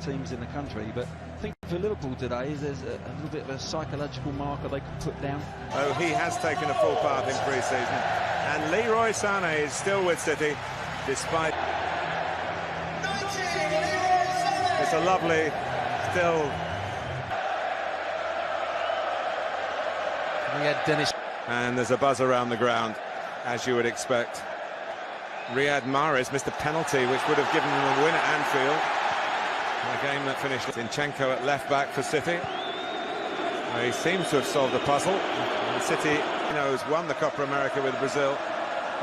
teams in the country, but I think for Liverpool today, there's a little bit of a psychological marker they could put down. Oh, he has taken a full part in pre-season, and Leroy Sané is still with City, despite. It's a lovely, still. We had Dennis. And there's a buzz around the ground, as you would expect. Riyad Mahrez missed a penalty, which would have given them a win at Anfield. A game that finished. Zinchenko at left back for City. He seems to have solved the puzzle. And City, has won the Copa America with Brazil.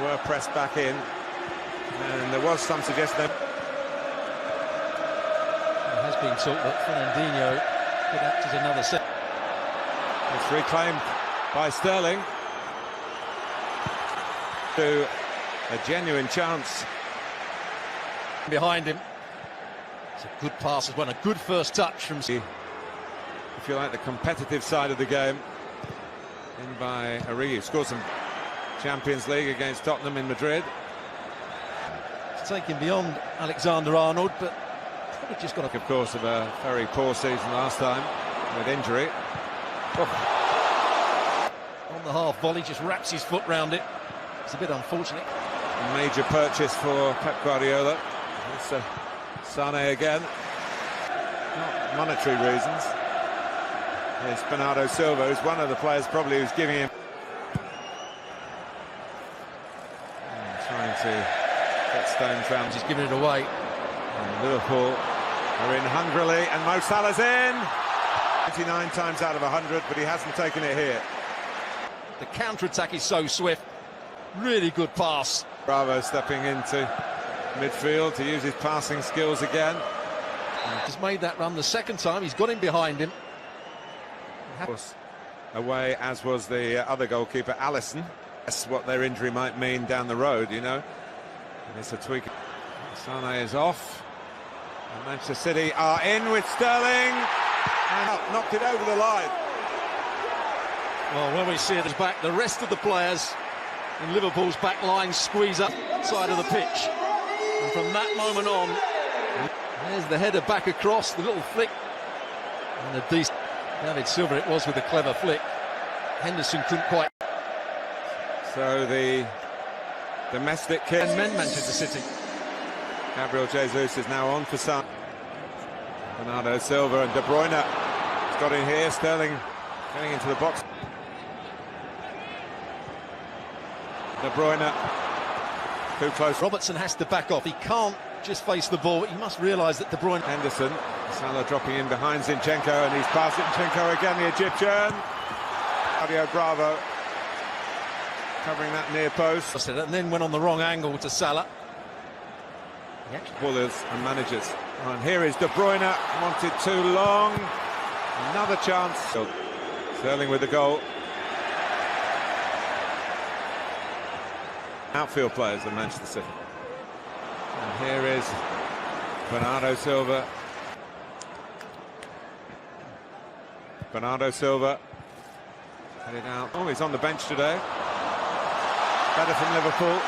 Were pressed back in, and there was some suggestion that it has been talked that Fernandinho could act as another set. It's reclaimed by Sterling. To a genuine chance. Behind him. It's a good pass as well, a good first touch from. If you like, the competitive side of the game. In by Origi, scored some Champions League against Tottenham in Madrid. It's taken beyond Alexander-Arnold, but probably just got of course, of a very poor season last time with injury. Oh. On the half volley, just wraps his foot round it. It's a bit unfortunate. A major purchase for Pep Guardiola. It's Sané again. Not monetary reasons. Here's Bernardo Silva, who's one of the players probably who's giving him. Trying to get stones round. He's giving it away. And Liverpool are in hungrily, and Mo Salah's in. 29 times out of 100, but he hasn't taken it here. The counter-attack is so swift. Really good pass. Bravo stepping into midfield to use his passing skills again. He's made that run the second time. He's got him behind him. Away, as was the other goalkeeper, Alisson. That's what their injury might mean down the road, And it's a tweak. Sané is off. And Manchester City are in with Sterling. And knocked it over the line. Well, when we see it as back, the rest of the players in Liverpool's back line squeeze up side of the pitch. And from that moment on, there's the header back across, the little flick. And a decent David Silva it was with a clever flick. Henderson couldn't quite. So the domestic kit. And men Manchester City. Gabriel Jesus is now on for some. Bernardo Silva and De Bruyne has got in here. Sterling getting into the box. De Bruyne too close. Robertson has to back off. He can't just face the ball. He must realise that De Bruyne. Henderson, Salah dropping in behind Zinchenko, and he's past Zinchenko again, the Egyptian. Claudio Bravo covering that near post. And then went on the wrong angle to Salah. Ballers and managers. And here is De Bruyne, wanted too long. Another chance. Sterling with the goal. Outfield players of Manchester City. And here is Bernardo Silva. Bernardo Silva headed out. Oh, he's on the bench today. Better from Liverpool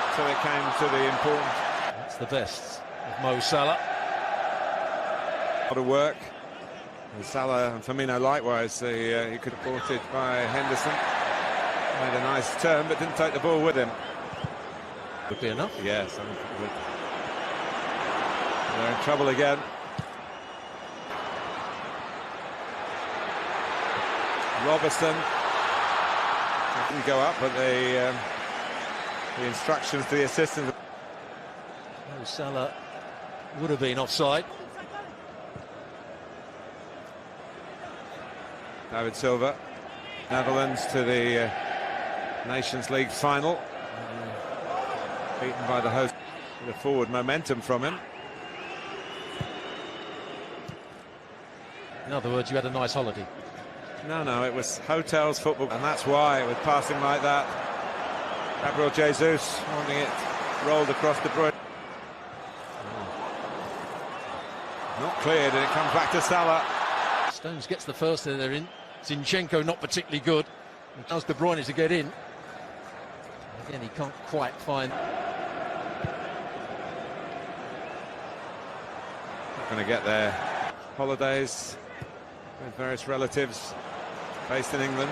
until it came to the important. That's the best of Mo Salah. A lot of work. And Salah and Firmino likewise. He could have bought it by Henderson. Made a nice turn, but didn't take the ball with him. Would be enough. Yes, I think it would. They're in trouble again. Robertson didn't go up, but the instructions to the assistant. Mo Salah would have been offside. David Silva, Netherlands to the Nations League final. Beaten by the host. The forward momentum from him. In other words, you had a nice holiday. No, it was hotels, football, and that's why, with passing like that, Gabriel Jesus wanting it rolled across De Bruyne. Not cleared, and it comes back to Salah. Stones gets the first header in. Zinchenko not particularly good. It allows De Bruyne to get in. Again, he can't quite find. Not going to get their holidays with various relatives based in England.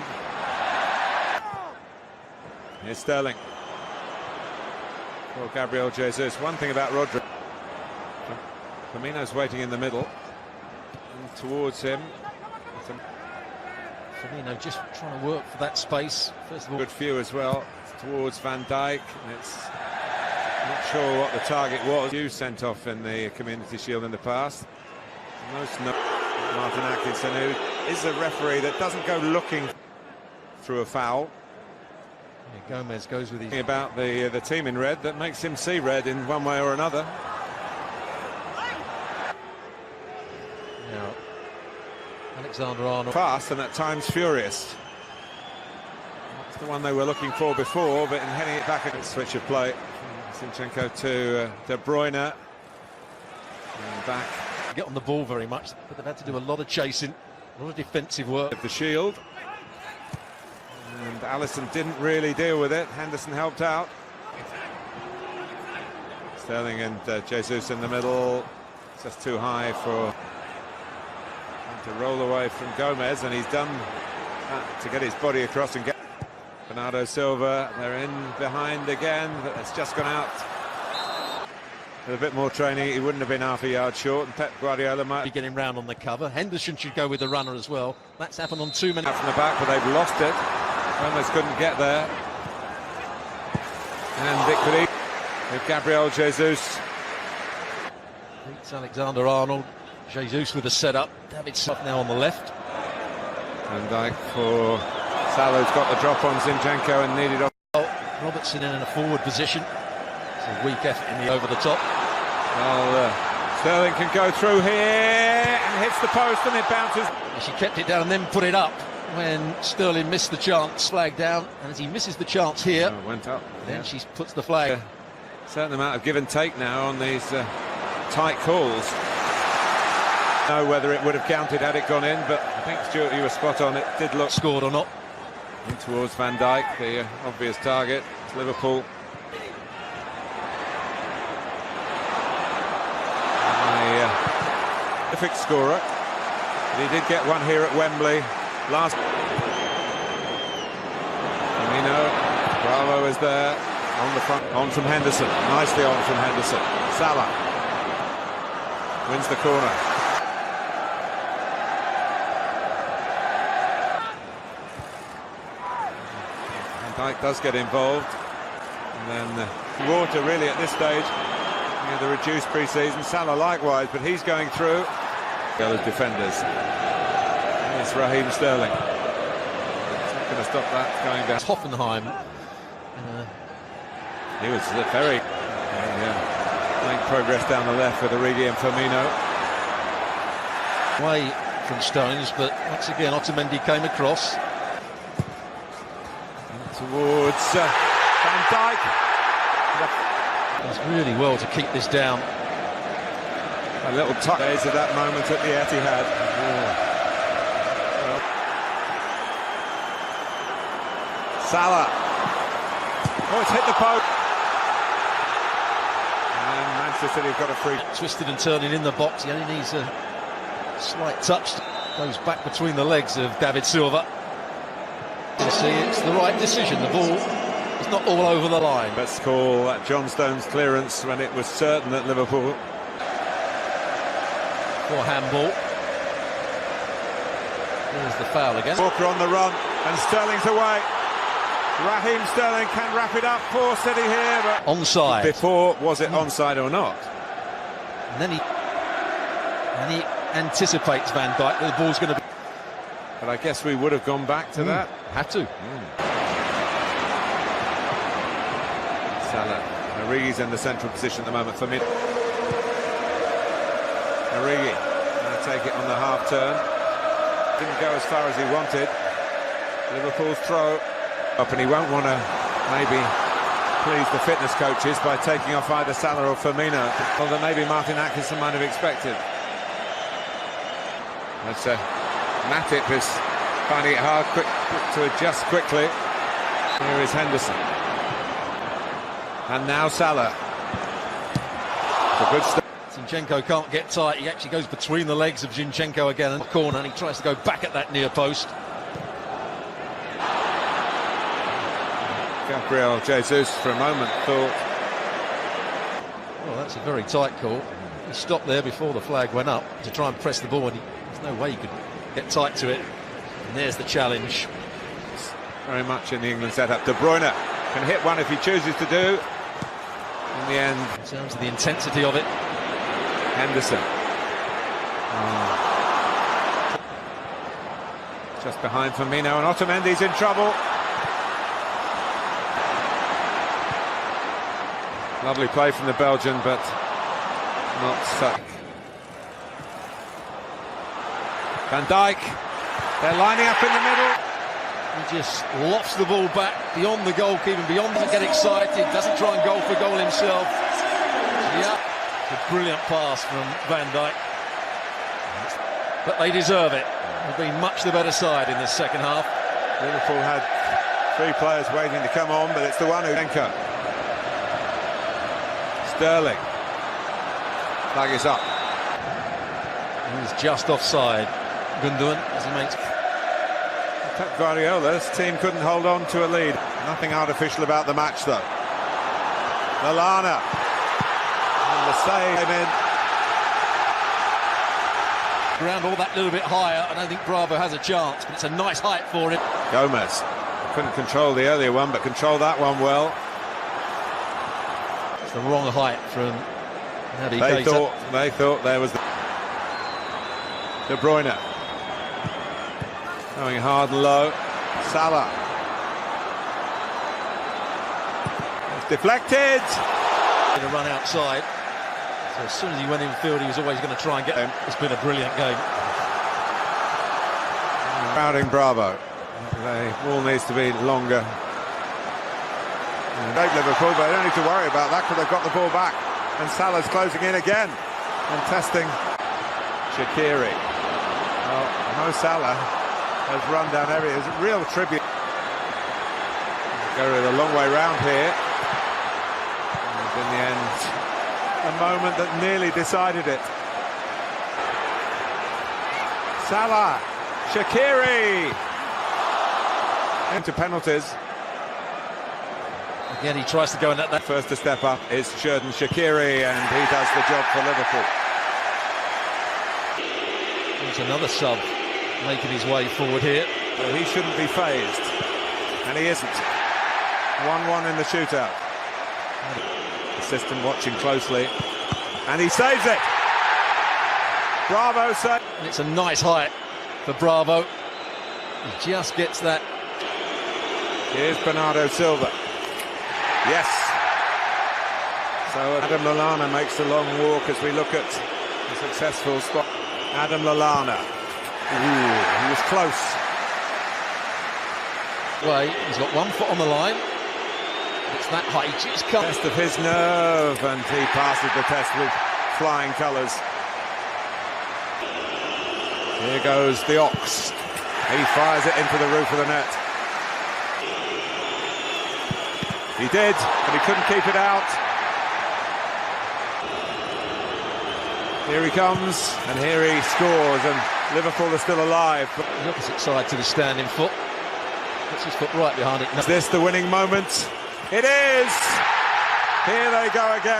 Here's Sterling for Gabriel Jesus. One thing about Rodri, Firmino's waiting in the middle and towards him. Firmino just trying to work for that space. First of all, good few as well. It's towards Van Dijk. It's not sure what the target was. You sent off in the Community Shield in the past. Most Martin Atkinson, who is a referee that doesn't go looking through a foul. Yeah, Gomez goes with his... About the team in red that makes him see red in one way or another. Now, Alexander-Arnold. Fast and at times furious. That's the one they were looking for before, but in heading it back, a switch of play. Zinchenko to De Bruyne. And back. Get on the ball very much, but they've had to do a lot of chasing, a lot of defensive work. The shield. And Alisson didn't really deal with it. Henderson helped out. Sterling and Jesus in the middle. It's just too high for to roll away from Gomez, and he's done that to get his body across and get Bernardo Silva. They're in behind again, but it's just gone out. With a bit more training, he wouldn't have been half a yard short, and Pep Guardiola might be getting round on the cover. Henderson should go with the runner as well. That's happened on too many. Out from the back, but they've lost it. Gomez couldn't get there, and it could eat with Gabriel Jesus. Beats Alexander-Arnold. Jesus with the setup. David Silva now on the left. Van Dijk for Salah's got the drop on Zinchenko and needed off. Robertson in a forward position. It's a weak effort in the over the top. Well, Sterling can go through here and hits the post and it bounces. She kept it down and then put it up when Sterling missed the chance. Flag down, and as he misses the chance here, went up. Then she puts the flag. Certain amount of give and take now on these tight calls. Know whether it would have counted had it gone in, but I think Stuart, you were spot on. It did look scored or not. In towards Van Dijk, the obvious target. It's Liverpool. A terrific scorer. But he did get one here at Wembley last. Firmino, Bravo is there on the front. On from Henderson, nicely on from Henderson. Salah wins the corner. Dijk does get involved, and then Water really at this stage, the reduced pre-season. Salah likewise, but he's going through. Those defenders. It's Raheem Sterling. It's not going to stop that going down. Hoffenheim. He was very making progress down the left with Origi and Firmino. Away from Stones, but once again Otamendi came across. Towards Van Dijk. Does really well to keep this down. A little touch days at that moment at the Etihad. Well. Salah. Oh, it's hit the post. And Manchester City have got a free. Twisted and turning in the box. He only needs a slight touch. Goes back between the legs of David Silva. You see, it's the right decision. The ball is not all over the line. Let's call that John Stones clearance when it was certain that Liverpool. For handball. There's the foul again. Walker on the run, and Sterling's away. Raheem Sterling can wrap it up for City here. But onside. Before, was it onside or not? And then he anticipates Van Dijk that the ball's going to be. But I guess we would have gone back to that. Had to. Salah. Origi's in the central position at the moment for mid. Origi going to take it on the half turn. Didn't go as far as he wanted. Liverpool's throw up, and he won't want to maybe please the fitness coaches by taking off either Salah or Firmino, although maybe Martin Atkinson might have expected. That's Matip is finding it hard to adjust quickly. Here is Henderson. And now Salah. It's a good start. Zinchenko can't get tight. He actually goes between the legs of Zinchenko again in the corner, and he tries to go back at that near post. Gabriel Jesus for a moment thought, well, that's a very tight call. He stopped there before the flag went up to try and press the ball, and there's no way he could get tight to it. And there's the challenge. very much in the England setup. De Bruyne can hit one if he chooses to do. In the end, in terms of the intensity of it, Henderson. Just behind Firmino, and Otamendi's in trouble. Lovely play from the Belgian, but not stuck. Van Dijk, they're lining up in the middle. He just lofts the ball back beyond the goalkeeper, beyond to get excited, doesn't try and go for goal himself. Yeah, it's a brilliant pass from Van Dijk. But they deserve it. They've been much the better side in this second half. Liverpool had three players waiting to come on, but it's the one who anchor. Sterling. Flag is up. He's just offside. Gundogan as he makes. Pep Guardiola's team couldn't hold on to a lead. Nothing artificial about the match though. Lallana. And the save came in. Ground all that little bit higher. I don't think Bravo has a chance, but it's a nice height for him. Gomez couldn't control the earlier one, but controlled that one well. It's the wrong height from Naby Keita. They thought there was the De Bruyne going hard and low. Salah. It's deflected. To run outside. So as soon as he went infield, he was always going to try and get him. It's been a brilliant game. Crowding Bravo. The wall needs to be longer. Great Liverpool, but they don't need to worry about that because they've got the ball back. And Salah's closing in again and testing Shaqiri. Well, Mo Salah has run down every. It's a real tribute. Go a long way round here. And in the end, a moment that nearly decided it. Salah, Shaqiri into penalties. Again, he tries to go in at that. First to step up is Xherdan Shaqiri, and he does the job for Liverpool. There's another sub making his way forward here. So he shouldn't be phased, and he isn't. 1-1 in the shootout. Assistant watching closely, and he saves it. Bravo save. And it's a nice height for Bravo. He just gets that. Here's Bernardo Silva. Yes. So Adam Lallana makes a long walk as we look at the successful spot. Adam Lallana. Ooh, he was close. He's got 1 foot on the line. It's that height. He just comes. Test of his nerve, and he passes the test with flying colours. Here goes the Ox. He fires it into the roof of the net. He did, but he couldn't keep it out. Here he comes, and here he scores, and Liverpool are still alive. But the opposite side to the standing foot. Puts his foot right behind it. Is this the winning moment? It is! Here they go again.